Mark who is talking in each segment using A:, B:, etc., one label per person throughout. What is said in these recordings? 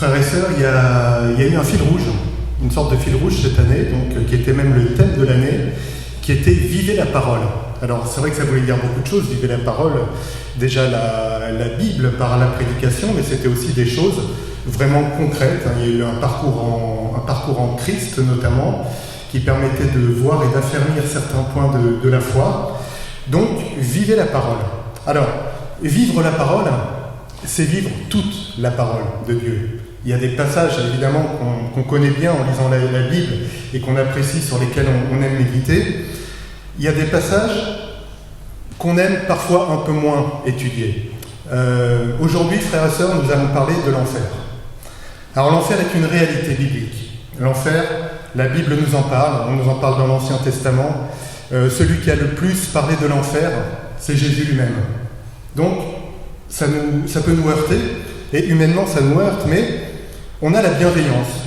A: Frères et sœurs, il y a eu un fil rouge, une sorte de fil rouge cette année, donc, qui était même le thème de l'année, qui était « Vivez la parole ». Alors c'est vrai que ça voulait dire beaucoup de choses, vivez la parole, déjà la Bible par la prédication, mais c'était aussi des choses vraiment concrètes. Il y a eu un parcours en Christ notamment, qui permettait de voir et d'affermir certains points de la foi. Donc, vivez la parole. Alors, vivre la parole, c'est vivre toute la parole de Dieu. Il y a des passages, évidemment, qu'on connaît bien en lisant la Bible et qu'on apprécie, sur lesquels on aime méditer. Il y a des passages qu'on aime parfois un peu moins étudier. Aujourd'hui, frères et sœurs, nous allons parler de l'enfer. Alors, l'enfer est une réalité biblique. L'enfer, la Bible nous en parle, on nous en parle dans l'Ancien Testament. Celui qui a le plus parlé de l'enfer, c'est Jésus lui-même. Donc, ça peut nous heurter, et humainement ça nous heurte, mais on a la bienveillance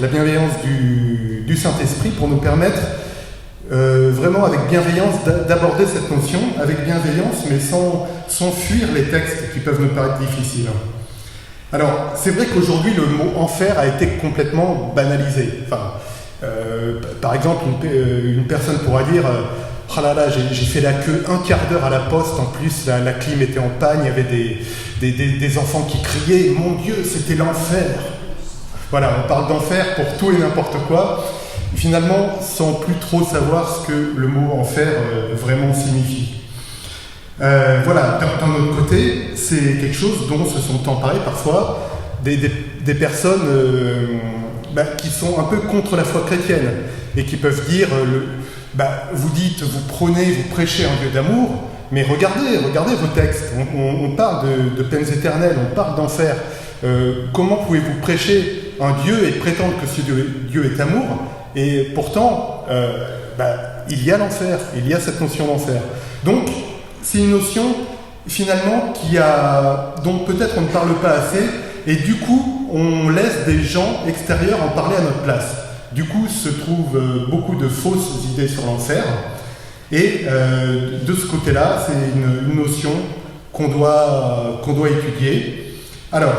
A: du Saint-Esprit pour nous permettre vraiment avec bienveillance d'aborder cette notion, avec bienveillance, mais sans fuir les textes qui peuvent nous paraître difficiles. Alors, c'est vrai qu'aujourd'hui, le mot « enfer » a été complètement banalisé. Enfin, par exemple, une personne pourra dire « Oh là là, j'ai fait la queue un quart d'heure à la poste, en plus la clim était en panne, il y avait des enfants qui criaient « Mon Dieu, c'était l'enfer !» Voilà, on parle d'enfer pour tout et n'importe quoi, finalement sans plus trop savoir ce que le mot « enfer » vraiment signifie. Voilà, d'un autre côté, c'est quelque chose dont se sont emparés parfois des personnes qui sont un peu contre la foi chrétienne et qui peuvent dire vous dites, vous prônez, vous prêchez un Dieu d'amour, mais regardez vos textes, on parle de peines éternelles, on parle d'enfer. Comment pouvez-vous prêcher un Dieu et prétendre que ce Dieu est amour, et pourtant il y a l'enfer, il y a cette notion d'enfer. Donc c'est une notion finalement dont peut-être on ne parle pas assez, et du coup on laisse des gens extérieurs en parler à notre place. Du coup se trouvent beaucoup de fausses idées sur l'enfer, et de ce côté-là c'est une notion qu'on doit étudier. Alors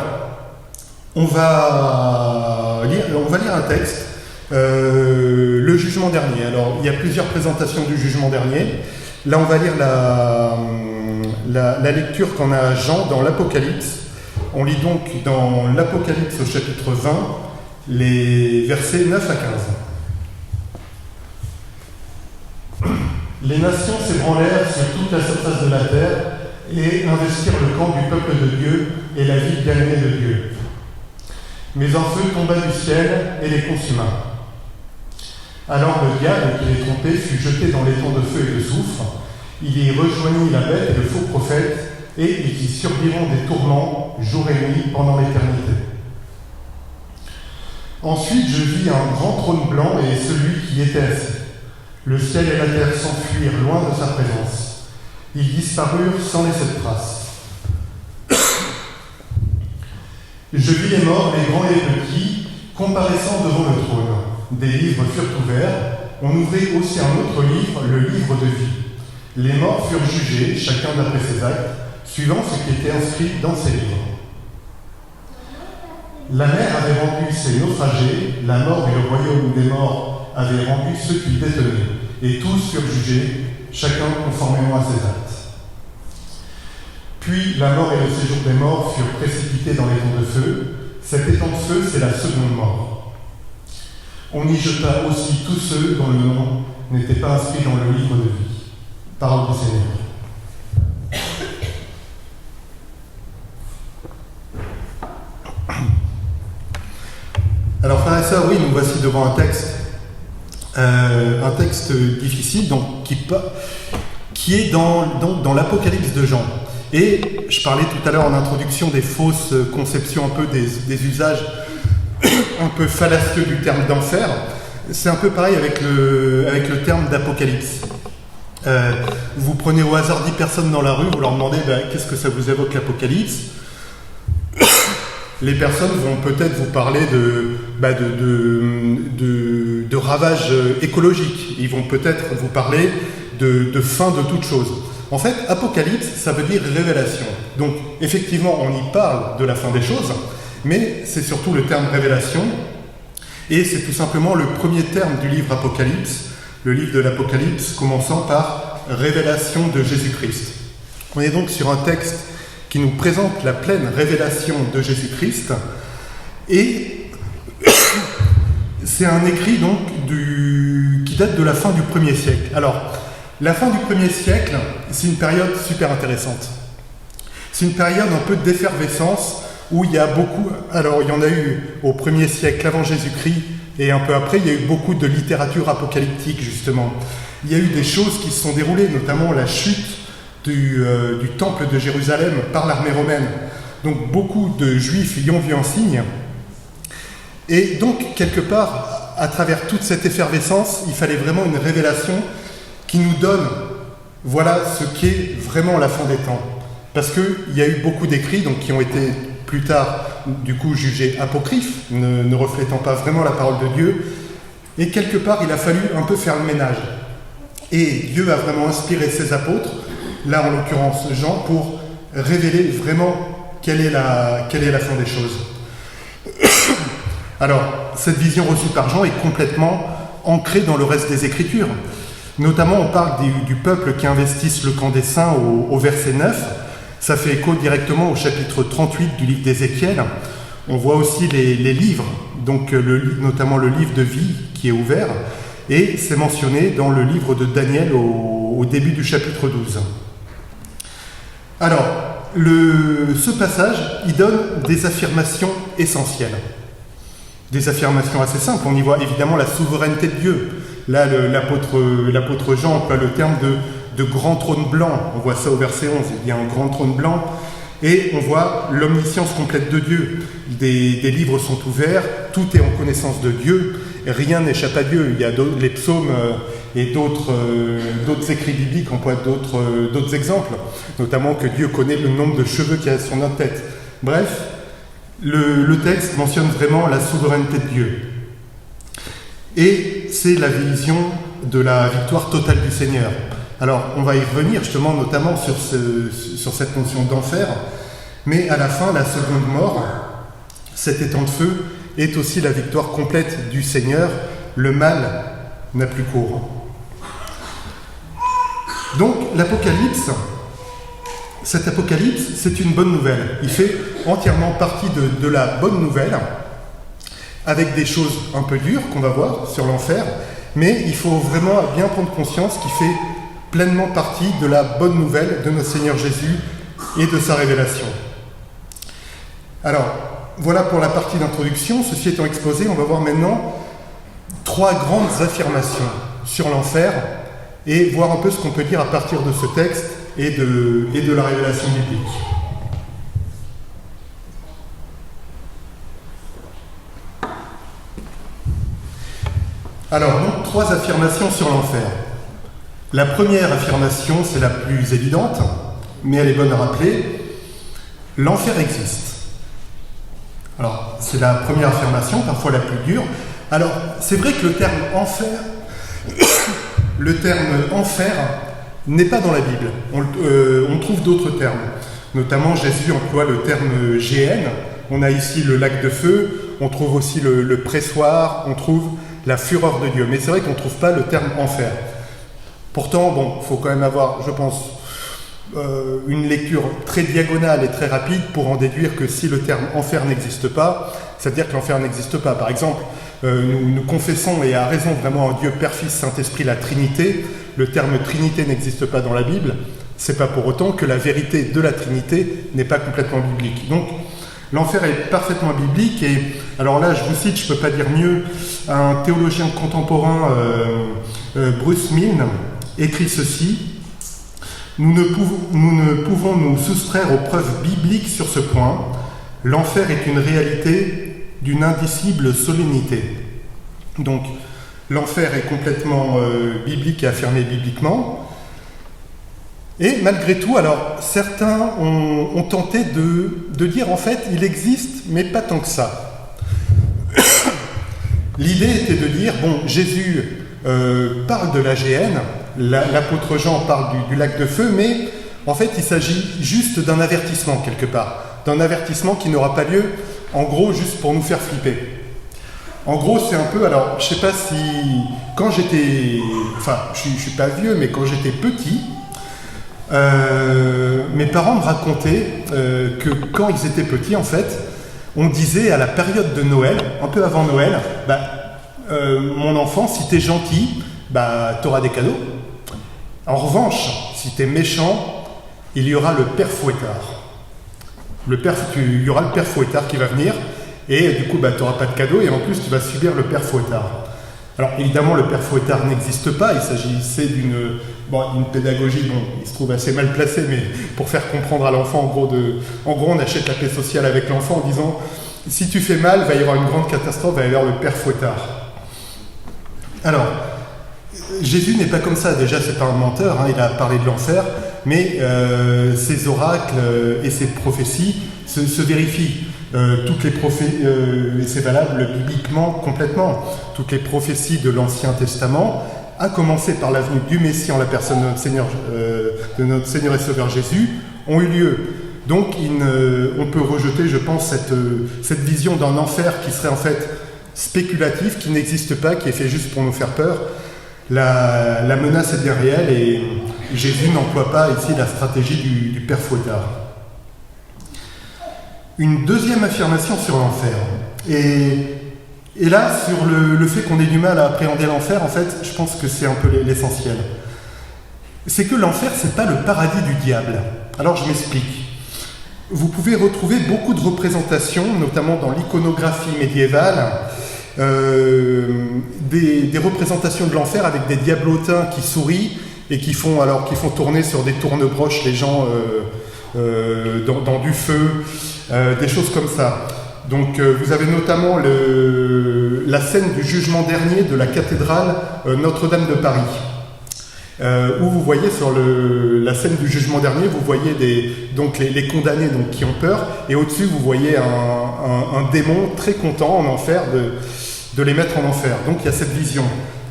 A: on va lire un texte, le jugement dernier. Alors il y a plusieurs présentations du jugement dernier. Là, on va lire la lecture qu'en a Jean dans l'Apocalypse. On lit donc dans l'Apocalypse au chapitre 20, les versets 9 à 15. Les nations s'ébranlèrent sur toute la surface de la terre et investirent le camp du peuple de Dieu et la ville bien-aimée de Dieu. Mais un feu tomba du ciel et les consuma. Alors le diable qui les trompait fut jeté dans l'étang de feu et de soufre. Il y rejoignit la bête et le faux prophète, et ils y surviront des tourments jour et nuit pendant l'éternité. Ensuite je vis un grand trône blanc et celui qui y était assis. Le ciel et la terre s'enfuirent loin de sa présence. Ils disparurent sans laisser de trace. Je vis les morts, les grands et les petits, comparaissant devant le trône. Des livres furent ouverts, on ouvrit aussi un autre livre, le livre de vie. Les morts furent jugés, chacun d'après ses actes, suivant ce qui était inscrit dans ces livres. La mer avait rendu ses naufragés, la mort et le royaume des morts avaient rendu ceux qu'ils détenaient, et tous furent jugés, chacun conformément à ses actes. Puis la mort et le séjour des morts furent précipités dans l'étang de feu. Cet étang de feu, c'est la seconde mort. On y jeta aussi tous ceux dont le nom n'était pas inscrit dans le livre de vie. Parole du Seigneur. Alors frères et sœurs, oui, nous voici devant un texte difficile, donc qui est dans l'Apocalypse de Jean. Et je parlais tout à l'heure en introduction des fausses conceptions, un peu des usages un peu fallacieux du terme d'enfer. C'est un peu pareil avec le terme d'apocalypse. Vous prenez au hasard 10 personnes dans la rue, vous leur demandez qu'est-ce que ça vous évoque l'apocalypse. Les personnes vont peut-être vous parler de ravages écologiques. Ils vont peut-être vous parler de fin de toute chose. En fait, apocalypse, ça veut dire révélation. Donc, effectivement, on y parle de la fin des choses, mais c'est surtout le terme révélation, et c'est tout simplement le premier terme du livre Apocalypse, le livre de l'Apocalypse commençant par révélation de Jésus-Christ. On est donc sur un texte qui nous présente la pleine révélation de Jésus-Christ, et c'est un écrit donc qui date de la fin du 1er siècle. Alors, la fin du 1er siècle, c'est une période super intéressante. C'est une période un peu d'effervescence où il y a beaucoup... Alors, il y en a eu au 1er siècle avant Jésus-Christ, et un peu après, il y a eu beaucoup de littérature apocalyptique, justement. Il y a eu des choses qui se sont déroulées, notamment la chute du temple de Jérusalem par l'armée romaine. Donc, beaucoup de Juifs y ont vu un signe. Et donc, quelque part, à travers toute cette effervescence, il fallait vraiment une révélation qui nous donne, voilà ce qu'est vraiment la fin des temps. Parce qu'il y a eu beaucoup d'écrits donc, qui ont été plus tard, du coup, jugés apocryphes, ne reflétant pas vraiment la parole de Dieu. Et quelque part, il a fallu un peu faire le ménage. Et Dieu a vraiment inspiré ses apôtres, là en l'occurrence Jean, pour révéler vraiment quelle est la fin des choses. Alors, cette vision reçue par Jean est complètement ancrée dans le reste des Écritures. Notamment, on parle du peuple qui investisse le camp des saints au verset 9. Ça fait écho directement au chapitre 38 du livre d'Ézéchiel. On voit aussi les livres, donc notamment le livre de vie qui est ouvert, et c'est mentionné dans le livre de Daniel au début du chapitre 12. Alors, ce passage, il donne des affirmations essentielles. Des affirmations assez simples. On y voit évidemment la souveraineté de Dieu. Là, l'apôtre Jean emploie le terme de grand trône blanc. On voit ça au verset 11. Il y a un grand trône blanc. Et on voit l'omniscience complète de Dieu. Des livres sont ouverts. Tout est en connaissance de Dieu. Rien n'échappe à Dieu. Il y a les psaumes et d'autres écrits bibliques emploient d'autres exemples. Notamment que Dieu connaît le nombre de cheveux qu'il y a sur notre tête. Bref, le texte mentionne vraiment la souveraineté de Dieu. Et c'est la vision de la victoire totale du Seigneur. Alors, on va y revenir justement, notamment sur cette notion d'enfer, mais à la fin, la seconde mort, cet étang de feu, est aussi la victoire complète du Seigneur. Le mal n'a plus cours. Donc, cet Apocalypse, c'est une bonne nouvelle. Il fait entièrement partie de la bonne nouvelle, avec des choses un peu dures qu'on va voir sur l'enfer, mais il faut vraiment bien prendre conscience qu'il fait pleinement partie de la bonne nouvelle de notre Seigneur Jésus et de sa révélation. Alors, voilà pour la partie d'introduction. Ceci étant exposé, on va voir maintenant 3 grandes affirmations sur l'enfer et voir un peu ce qu'on peut dire à partir de ce texte et de la révélation biblique. Alors, donc, 3 affirmations sur l'enfer. La première affirmation, c'est la plus évidente, mais elle est bonne à rappeler. L'enfer existe. Alors, c'est la première affirmation, parfois la plus dure. Alors, c'est vrai que le terme enfer n'est pas dans la Bible. On trouve d'autres termes. Notamment, Jésus emploie le terme géhenne. On a ici le lac de feu. On trouve aussi le pressoir. On trouve la fureur de Dieu. Mais c'est vrai qu'on ne trouve pas le terme enfer. Pourtant, bon, il faut quand même avoir, je pense, une lecture très diagonale et très rapide pour en déduire que si le terme enfer n'existe pas, ça veut dire que l'enfer n'existe pas. Par exemple, nous confessons, et à raison vraiment, un Dieu, Père, Fils, Saint-Esprit, la Trinité. Le terme Trinité n'existe pas dans la Bible. C'est pas pour autant que la vérité de la Trinité n'est pas complètement biblique. Donc, l'enfer est parfaitement biblique. Et alors là, je vous cite, je peux pas dire mieux, un théologien contemporain, Bruce Milne, écrit ceci: nous ne pouvons nous soustraire aux preuves bibliques sur ce point. L'enfer est une réalité d'une indicible solennité. Donc, l'enfer est complètement biblique et affirmé bibliquement. Et malgré tout, alors, certains ont tenté de dire, en fait, il existe, mais pas tant que ça. L'idée était de dire, bon, Jésus parle de la géhenne, l'apôtre Jean parle du lac de feu, mais en fait, il s'agit juste d'un avertissement quelque part, d'un avertissement qui n'aura pas lieu en gros, juste pour nous faire flipper. En gros, c'est un peu, alors, je sais pas si, quand j'étais, enfin, je suis pas vieux, mais quand j'étais petit, mes parents me racontaient que quand ils étaient petits, en fait, on disait à la période de Noël, un peu avant Noël, mon enfant, si t'es gentil, t'auras des cadeaux. En revanche, si t'es méchant, il y aura le père fouettard. Il y aura le père fouettard qui va venir, et du coup, tu n'auras pas de cadeau, et en plus, tu vas subir le père fouettard. Alors, évidemment, le père fouettard n'existe pas, il s'agissait d'une pédagogie, il se trouve assez mal placée, mais pour faire comprendre à l'enfant, en gros, on achète la paix sociale avec l'enfant en disant, si tu fais mal, il va y avoir une grande catastrophe, il va y avoir le père fouettard. Alors, Jésus n'est pas comme ça, déjà, c'est pas un menteur, il a parlé de l'enfer, mais ses oracles et ses prophéties se vérifient. Toutes les prophéties, et c'est valable bibliquement complètement, toutes les prophéties de l'Ancien Testament, à commencer par la venue du Messie en la personne de notre Seigneur et Sauveur Jésus, ont eu lieu. Donc on peut rejeter, je pense, cette vision d'un enfer qui serait en fait spéculatif, qui n'existe pas, qui est fait juste pour nous faire peur. La menace est bien réelle et Jésus n'emploie pas ici la stratégie du père fouettard. Une deuxième affirmation sur l'enfer. Et là, sur le fait qu'on ait du mal à appréhender l'enfer, en fait, je pense que c'est un peu l'essentiel. C'est que l'enfer, c'est pas le paradis du diable. Alors, je m'explique. Vous pouvez retrouver beaucoup de représentations, notamment dans l'iconographie médiévale, des représentations de l'enfer avec des diablotins qui sourient et qui font tourner sur des tournebroches les gens dans du feu, des choses comme ça. Donc vous avez notamment la scène du jugement dernier de la cathédrale Notre-Dame de Paris, où vous voyez sur la scène du jugement dernier, vous voyez les condamnés qui ont peur, et au-dessus vous voyez un démon très content en enfer de les mettre en enfer. Donc il y a cette vision.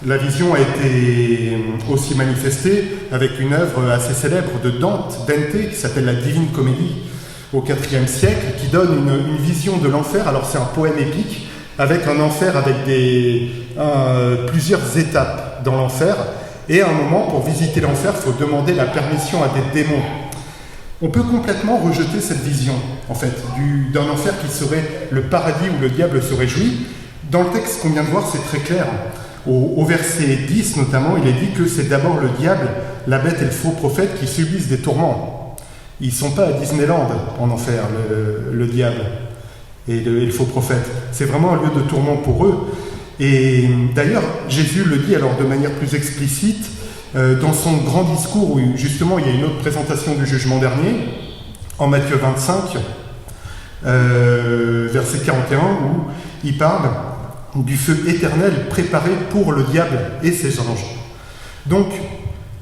A: La vision a été aussi manifestée avec une œuvre assez célèbre de Dante qui s'appelle la Divine Comédie au IVe siècle, qui donne une vision de l'enfer. Alors c'est un poème épique avec un enfer avec plusieurs étapes dans l'enfer, et à un moment, pour visiter l'enfer, il faut demander la permission à des démons. On peut complètement rejeter cette vision, en fait, d'un enfer qui serait le paradis où le diable se réjouit. Dans le texte qu'on vient de voir, c'est très clair. Au verset 10 notamment, il est dit que c'est d'abord le diable, la bête et le faux prophète qui subissent des tourments. Ils ne sont pas à Disneyland en enfer, le diable et le faux prophète. C'est vraiment un lieu de tourment pour eux. Et d'ailleurs, Jésus le dit alors de manière plus explicite dans son grand discours où justement il y a une autre présentation du jugement dernier, en Matthieu 25, verset 41, où il parle du feu éternel préparé pour le diable et ses anges. Donc,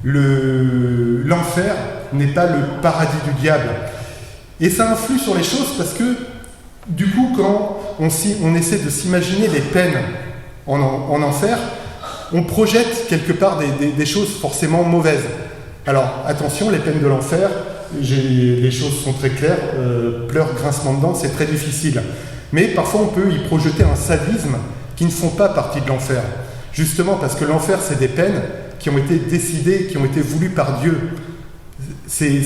A: l'enfer n'est pas le paradis du diable. Et ça influe sur les choses parce que, du coup, quand on essaie de s'imaginer les peines en enfer, on projette quelque part des choses forcément mauvaises. Alors, attention, les peines de l'enfer, les choses sont très claires, pleurs, grincement de dents, c'est très difficile. Mais parfois, on peut y projeter un sadisme qui ne font pas partie de l'enfer. Justement parce que l'enfer, c'est des peines qui ont été décidées, qui ont été voulues par Dieu. Là, il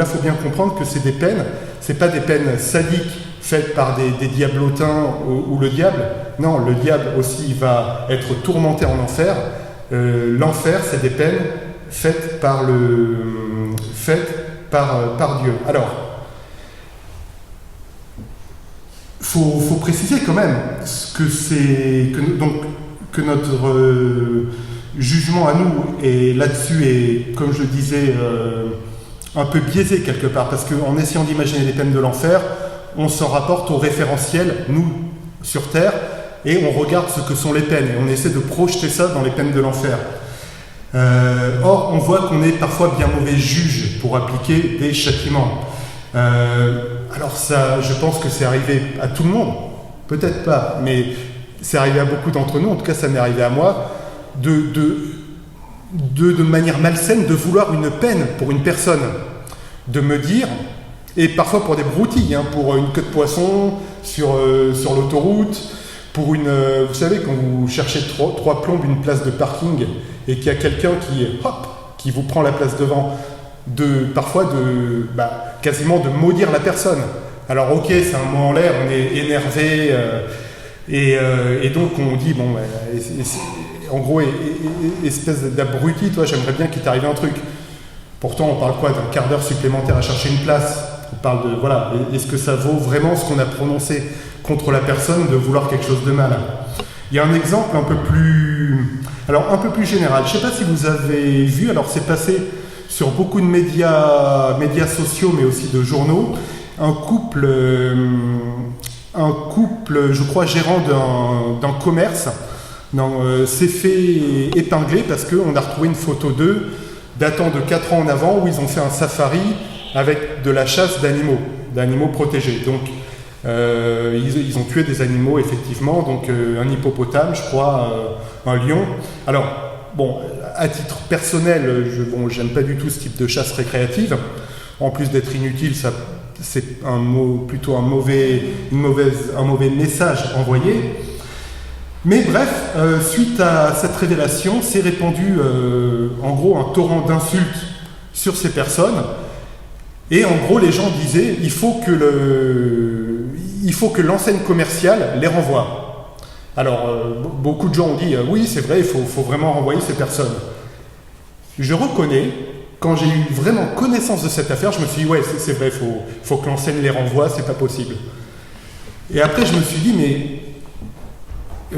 A: faut bien comprendre que c'est des peines, c'est pas des peines sadiques faites par des diablotins ou le diable. Non, le diable aussi va être tourmenté en enfer. L'enfer, c'est des peines faites par Dieu. Alors, faut préciser quand même que notre jugement à nous et là-dessus est, comme je le disais, un peu biaisé quelque part, parce qu'en essayant d'imaginer les peines de l'enfer, on s'en rapporte au référentiel, nous, sur Terre, et on regarde ce que sont les peines, et on essaie de projeter ça dans les peines de l'enfer. Or, on voit qu'on est parfois bien mauvais juge pour appliquer des châtiments. Alors ça, je pense que c'est arrivé à tout le monde, peut-être pas, mais c'est arrivé à beaucoup d'entre nous, en tout cas ça m'est arrivé à moi, de manière malsaine, de vouloir une peine pour une personne, de me dire, Et parfois pour des broutilles, hein, pour une queue de poisson sur l'autoroute, pour une... vous savez, quand vous cherchez trois plombes une place de parking et qu'il y a quelqu'un qui vous prend la place devant, parfois quasiment de maudire la personne. Alors ok, c'est un mot en l'air, on est énervé, et donc on dit, bon, en gros, espèce d'abruti, toi, j'aimerais bien qu'il t'arrive un truc. Pourtant, on parle quoi d'un quart d'heure supplémentaire à chercher une place? On parle de, voilà, est-ce que ça vaut vraiment ce qu'on a prononcé contre la personne de vouloir quelque chose de mal? Il y a un exemple un peu plus général. Je ne sais pas si vous avez vu, alors c'est passé sur beaucoup de médias sociaux, mais aussi de journaux, un couple, je crois, gérant d'un commerce, s'est fait épingler parce qu'on a retrouvé une photo d'eux datant de 4 ans en avant où ils ont fait un safari avec de la chasse d'animaux protégés. Donc, ils ont tué des animaux, effectivement, donc un hippopotame, je crois, un lion. Alors, bon, à titre personnel, j'aime pas du tout ce type de chasse récréative. En plus d'être inutile, c'est plutôt un mauvais message envoyé. Mais bref, suite à cette révélation, s'est répandu en gros un torrent d'insultes sur ces personnes. Et en gros, les gens disaient il faut que l'enseigne commerciale les renvoie. Alors, beaucoup de gens ont dit oui, c'est vrai, il faut vraiment renvoyer ces personnes. Je reconnais, quand j'ai eu vraiment connaissance de cette affaire, je me suis dit ouais, c'est vrai, il faut que l'enseigne les renvoie, c'est pas possible. Et après, je me suis dit mais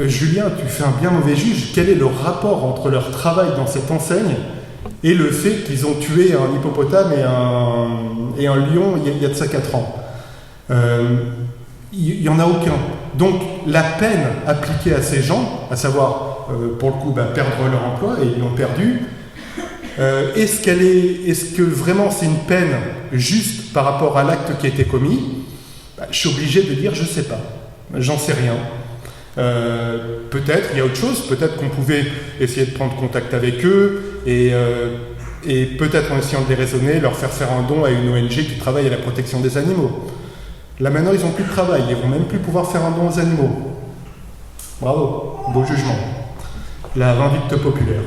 A: Julien, tu fais un bien mauvais juge. Quel est le rapport entre leur travail dans cette enseigne et le fait qu'ils ont tué un hippopotame et un lion il y a de ça 4 ans? Il n'y en a aucun. Donc la peine appliquée à ces gens, à savoir pour le coup perdre leur emploi, et ils l'ont perdu, est-ce que vraiment c'est une peine juste par rapport à l'acte qui a été commis? Je suis obligé de dire je ne sais pas, j'en sais rien. Peut-être il y a autre chose, peut-être qu'on pouvait essayer de prendre contact avec eux et peut-être en essayant de les raisonner, leur faire un don à une ONG qui travaille à la protection des animaux. Là maintenant ils n'ont plus de travail, ils ne vont même plus pouvoir faire un don aux animaux. Bravo, beau jugement. La vindicte populaire.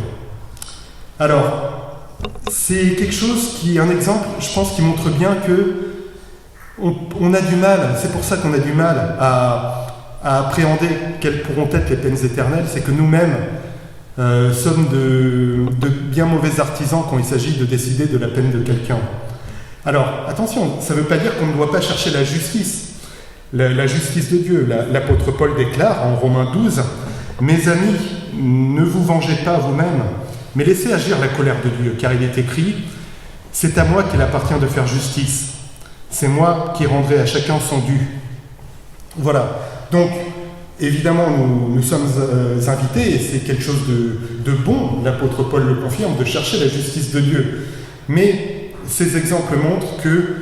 A: Alors, c'est quelque chose un exemple, je pense, qui montre bien que on a du mal, c'est pour ça qu'on a du mal à appréhender quelles pourront être les peines éternelles, c'est que nous-mêmes sommes de bien mauvais artisans quand il s'agit de décider de la peine de quelqu'un. Alors, attention, ça ne veut pas dire qu'on ne doit pas chercher la justice, la justice de Dieu. L'apôtre Paul déclare en Romains 12, « Mes amis, ne vous vengez pas vous-même, mais laissez agir la colère de Dieu, car il est écrit, « C'est à moi qu'il appartient de faire justice, c'est moi qui rendrai à chacun son dû. » Voilà. Donc, évidemment, nous sommes invités, et c'est quelque chose de bon, l'apôtre Paul le confirme, de chercher la justice de Dieu. Mais ces exemples montrent que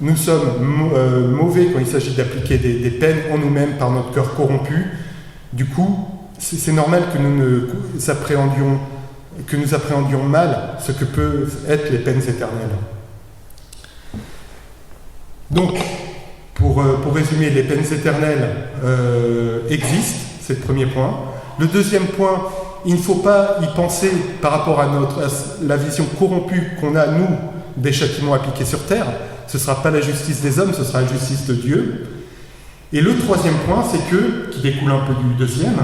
A: nous sommes mauvais quand il s'agit d'appliquer des peines en nous-mêmes par notre cœur corrompu. Du coup, c'est normal que nous appréhendions mal ce que peuvent être les peines éternelles. Donc, pour résumer, les peines éternelles existent, c'est le premier point. Le deuxième point, il ne faut pas y penser par rapport à la vision corrompue qu'on a, nous, des châtiments appliqués sur terre. Ce ne sera pas la justice des hommes, ce sera la justice de Dieu. Et le troisième point, qui découle un peu du deuxième,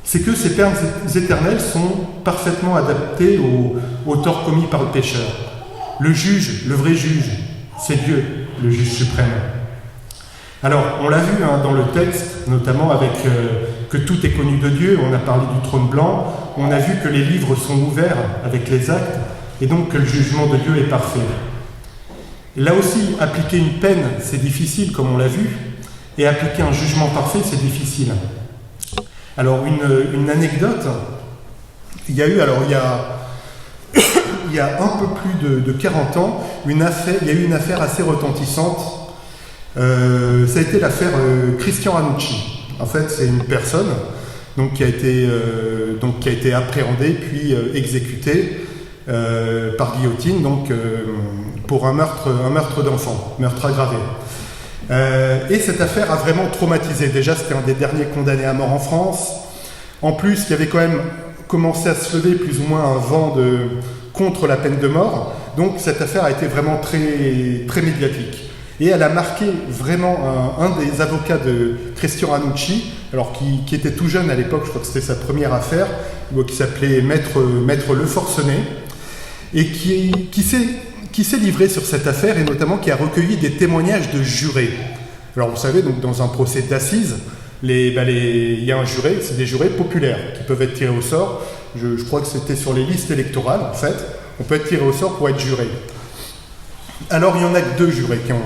A: c'est que ces peines éternelles sont parfaitement adaptées au tort commis par le pécheur. Le juge, le vrai juge, c'est Dieu, le juge suprême. Alors, on l'a vu dans le texte, notamment avec que tout est connu de Dieu, on a parlé du trône blanc, on a vu que les livres sont ouverts avec les actes, et donc que le jugement de Dieu est parfait. Là aussi, appliquer une peine, c'est difficile, comme on l'a vu, et appliquer un jugement parfait, c'est difficile. Alors, une anecdote, il y a eu un peu plus de 40 ans, il y a eu une affaire assez retentissante. Ça a été l'affaire Christian Ranucci. En fait, c'est une personne qui a été appréhendée puis exécutée par guillotine pour un meurtre d'enfant, meurtre aggravé. Et cette affaire a vraiment traumatisé. Déjà, c'était un des derniers condamnés à mort en France. En plus, il y avait quand même commencé à se lever plus ou moins un vent contre la peine de mort. Donc cette affaire a été vraiment très, très médiatique. Et elle a marqué vraiment un des avocats de Christian Ranucci, alors qui était tout jeune à l'époque, je crois que c'était sa première affaire, qui s'appelait Maître Le Forcenet, et qui s'est livré sur cette affaire, et notamment qui a recueilli des témoignages de jurés. Alors vous savez, donc, dans un procès d'assises, il y a un juré, c'est des jurés populaires qui peuvent être tirés au sort. Je crois que c'était sur les listes électorales, en fait. On peut être tiré au sort pour être juré. Alors, il n'y en a que 2 jurés qui ont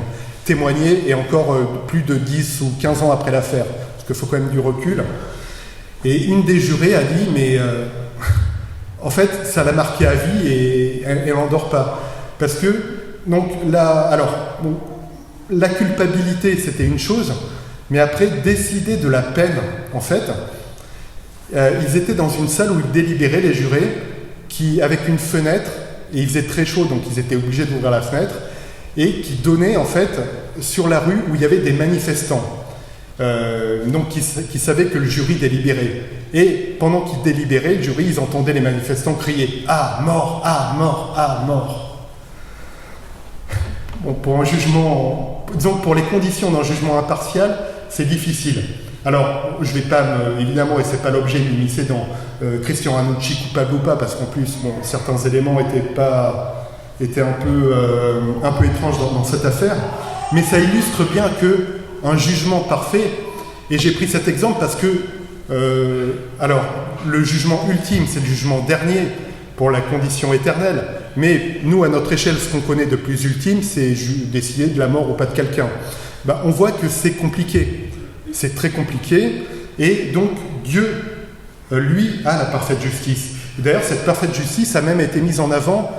A: témoigné, et encore plus de 10 ou 15 ans après l'affaire, parce qu'il faut quand même du recul. Et une des jurées a dit, mais en fait, ça l'a marqué à vie et elle n'endort pas. Parce que, donc, la culpabilité, c'était une chose, mais après, décider de la peine, en fait, ils étaient dans une salle où ils délibéraient, les jurés, avec une fenêtre, et il faisait très chaud, donc ils étaient obligés d'ouvrir la fenêtre, et qui donnait, en fait, sur la rue où il y avait des manifestants, donc qui savaient que le jury délibérait. Et pendant qu'ils délibéraient, le jury, ils entendaient les manifestants crier « Ah, mort! Ah, mort! Ah, mort !» Bon, pour un jugement, disons pour les conditions d'un jugement impartial, c'est difficile. Alors, je ne vais pas, évidemment, et ce n'est pas l'objet de m'immiscer dans Christian Ranucci coupable ou pas, parce qu'en plus, certains éléments étaient un peu étranges dans cette affaire, mais ça illustre bien qu'un jugement parfait, et j'ai pris cet exemple parce que, le jugement ultime, c'est le jugement dernier pour la condition éternelle, mais nous, à notre échelle, ce qu'on connaît de plus ultime, c'est décider de la mort ou pas de quelqu'un. On voit que c'est compliqué, c'est très compliqué, et donc Dieu, lui, a la parfaite justice. Et d'ailleurs, cette parfaite justice a même été mise en avant,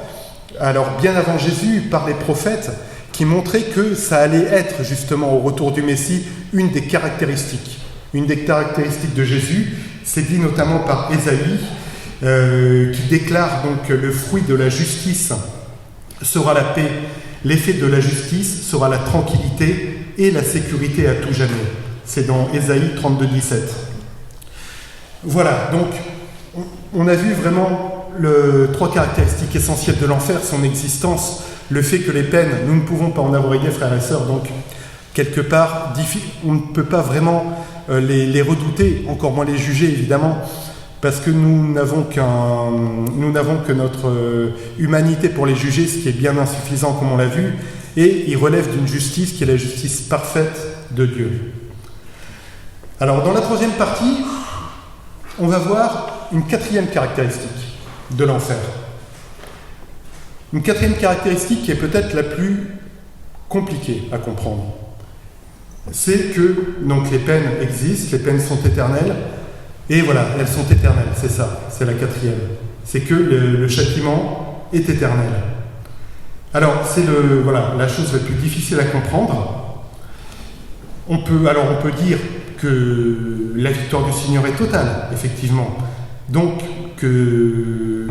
A: alors bien avant Jésus, par les prophètes, qui montraient que ça allait être justement au retour du Messie une des caractéristiques. Une des caractéristiques de Jésus, c'est dit notamment par Ésaïe, qui déclare donc le fruit de la justice sera la paix, l'effet de la justice sera la tranquillité et la sécurité à tout jamais. C'est dans Ésaïe 32, 17. Voilà, donc on a vu vraiment 3 caractéristiques essentielles de l'enfer, son existence, le fait que les peines, nous ne pouvons pas en avoir idée, frères et sœurs, donc quelque part, on ne peut pas vraiment les redouter, encore moins les juger, évidemment, parce que nous n'avons que notre humanité pour les juger, ce qui est bien insuffisant, comme on l'a vu, et ils relèvent d'une justice qui est la justice parfaite de Dieu. Alors, dans la 3e partie, on va voir une 4e caractéristique de l'enfer. Une 4e caractéristique qui est peut-être la plus compliquée à comprendre. C'est que donc, les peines existent, les peines sont éternelles, et voilà, elles sont éternelles, c'est ça, c'est la 4e. C'est que le châtiment est éternel. Alors, c'est la chose la plus difficile à comprendre. On peut dire que la victoire du Seigneur est totale, effectivement. Donc, que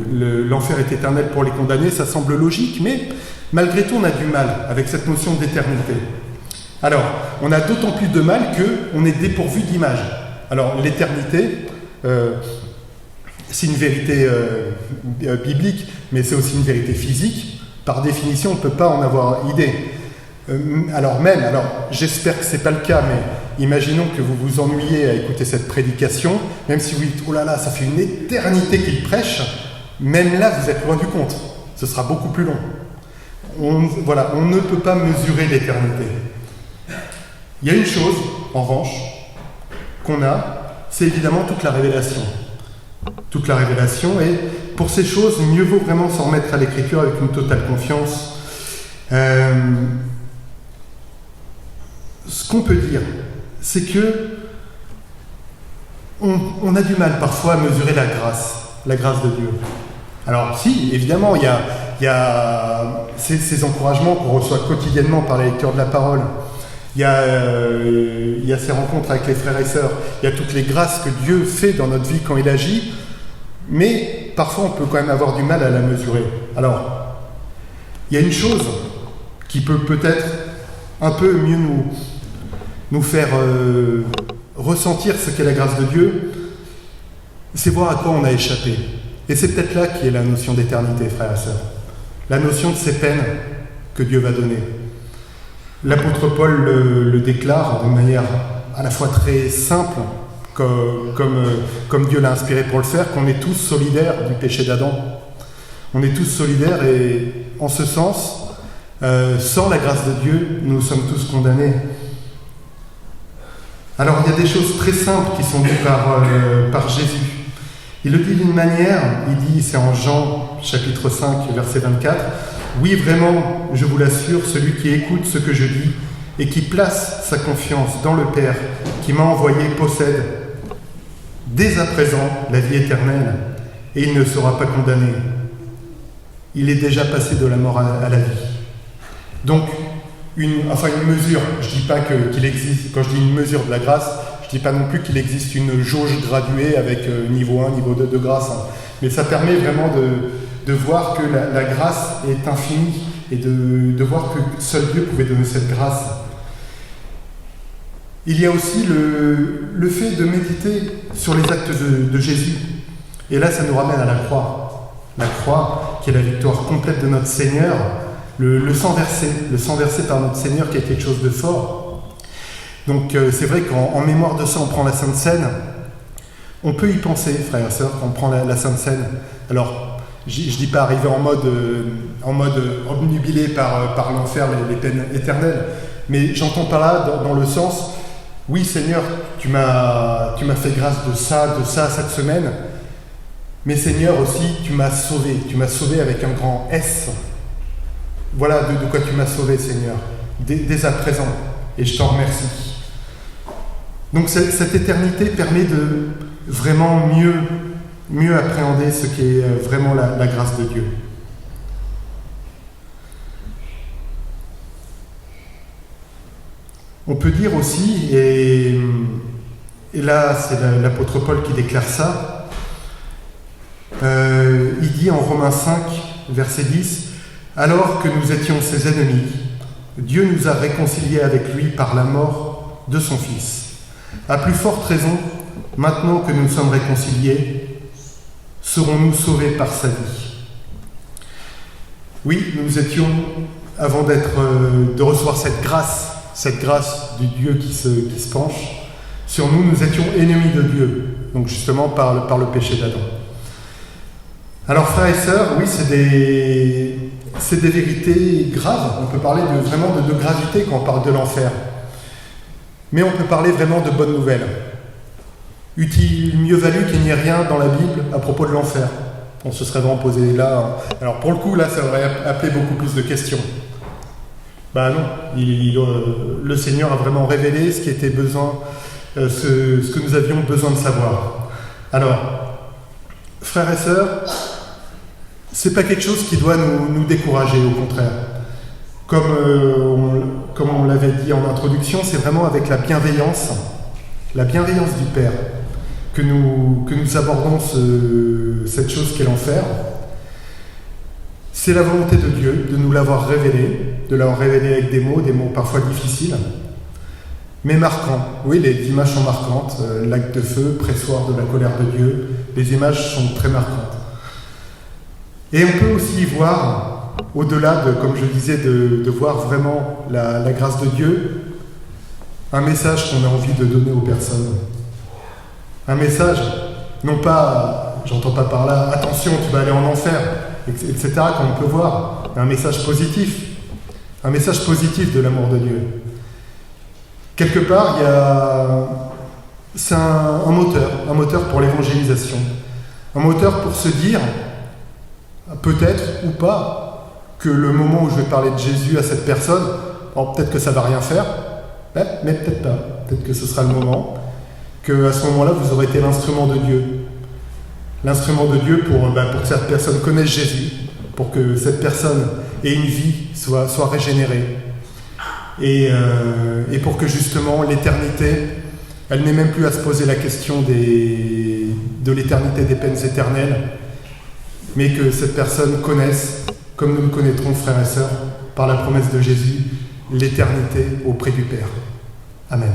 A: l'enfer est éternel pour les condamnés, ça semble logique, mais malgré tout, on a du mal avec cette notion d'éternité. Alors, on a d'autant plus de mal qu'on est dépourvu d'image. Alors, l'éternité, c'est une vérité biblique, mais c'est aussi une vérité physique. Par définition, on ne peut pas en avoir idée. Alors, j'espère que ce n'est pas le cas, mais imaginons que vous vous ennuyez à écouter cette prédication, même si vous dites « Oh là là, ça fait une éternité qu'il prêche », même là, vous êtes loin du compte. Ce sera beaucoup plus long. On ne peut pas mesurer l'éternité. Il y a une chose, en revanche, qu'on a, c'est évidemment toute la révélation. Toute la révélation, et pour ces choses, mieux vaut vraiment s'en remettre à l'Écriture avec une totale confiance. Ce qu'on peut dire, c'est que on a du mal parfois à mesurer la grâce de Dieu. Alors si, évidemment, il y a ces encouragements qu'on reçoit quotidiennement par la lecture de la parole. Il y a ces rencontres avec les frères et sœurs. Il y a toutes les grâces que Dieu fait dans notre vie quand il agit. Mais parfois, on peut quand même avoir du mal à la mesurer. Alors, il y a une chose qui peut peut-être un peu mieux nous faire ressentir ce qu'est la grâce de Dieu, c'est voir à quoi on a échappé. Et c'est peut-être là qu'est la notion d'éternité, frères et sœurs. La notion de ces peines que Dieu va donner. L'apôtre Paul le déclare de manière à la fois très simple, comme Dieu l'a inspiré pour le faire, qu'on est tous solidaires du péché d'Adam. On est tous solidaires et en ce sens, sans la grâce de Dieu, nous sommes tous condamnés. Alors il y a des choses très simples qui sont dites par Jésus. Il le dit d'une manière, il dit, c'est en Jean chapitre 5, verset 24, « Oui, vraiment, je vous l'assure, celui qui écoute ce que je dis et qui place sa confiance dans le Père qui m'a envoyé possède dès à présent la vie éternelle et il ne sera pas condamné. Il est déjà passé de la mort à la vie. » Donc, une mesure, je ne dis pas qu'il existe, quand je dis une mesure de la grâce, je ne dis pas non plus qu'il existe une jauge graduée avec niveau 1, niveau 2 de grâce, hein. Mais ça permet vraiment de voir que la grâce est infinie et de voir que seul Dieu pouvait donner cette grâce. Il y a aussi le fait de méditer sur les actes de Jésus. Et là, ça nous ramène à la croix. La croix, qui est la victoire complète de notre Seigneur, le sang versé par notre Seigneur, qui est quelque chose de fort. Donc c'est vrai qu'en mémoire de ça, on prend la Sainte Seine. On peut y penser, frères et sœurs, quand on prend la Sainte Seine. Alors, je ne dis pas arriver en mode obnubilé par l'enfer, les peines éternelles, mais j'entends par là dans le sens, oui Seigneur, tu m'as fait grâce de ça cette semaine, mais Seigneur aussi, tu m'as sauvé avec un grand S. Voilà de quoi tu m'as sauvé, Seigneur, dès à présent, et je t'en remercie. Donc cette éternité permet de vraiment mieux appréhender ce qu'est vraiment la grâce de Dieu. On peut dire aussi, et là c'est l'apôtre Paul qui déclare ça, il dit en Romains 5, verset 10, « Alors que nous étions ses ennemis, Dieu nous a réconciliés avec lui par la mort de son Fils. À plus forte raison, maintenant que nous sommes réconciliés, serons-nous sauvés par sa vie. » Oui, nous étions, avant de recevoir cette grâce du Dieu qui se penche sur nous, nous étions ennemis de Dieu, donc justement par le péché d'Adam. Alors frères et sœurs, oui, c'est des vérités graves. On peut parler vraiment de gravité quand on parle de l'enfer. Mais on peut parler vraiment de bonnes nouvelles. Mieux valu qu'il n'y ait rien dans la Bible à propos de l'enfer. On se serait vraiment posé là. Alors pour le coup, là, ça aurait appelé beaucoup plus de questions. Ben non, le Seigneur a vraiment révélé ce qui était besoin, ce que nous avions besoin de savoir. Alors, frères et sœurs, c'est pas quelque chose qui doit nous décourager, au contraire. Comme on l'avait dit en introduction, c'est vraiment avec la bienveillance du Père que nous abordons cette chose qu'est l'enfer. C'est la volonté de Dieu de nous l'avoir révélé, avec des mots parfois difficiles, mais marquants. Oui, les images sont marquantes, lac de feu, pressoir de la colère de Dieu, les images sont très marquantes. Et on peut aussi y voir, au-delà comme je disais, de voir vraiment la grâce de Dieu, un message qu'on a envie de donner aux personnes. Un message, non pas, j'entends pas par là, attention, tu vas aller en enfer, etc., comme on peut voir, mais un message positif de l'amour de Dieu. Quelque part, c'est un moteur pour l'évangélisation, un moteur pour se dire, peut-être ou pas, que le moment où je vais parler de Jésus à cette personne, peut-être que ça va rien faire, mais peut-être pas. Peut-être que ce sera le moment, qu'à ce moment-là, vous aurez été l'instrument de Dieu. L'instrument de Dieu pour que cette personne connaisse Jésus, pour que cette personne ait une vie, soit régénérée. Et pour que justement l'éternité, elle n'ait même plus à se poser la question de l'éternité des peines éternelles, mais que cette personne connaisse, comme nous le connaîtrons, frères et sœurs, par la promesse de Jésus, l'éternité auprès du Père. Amen.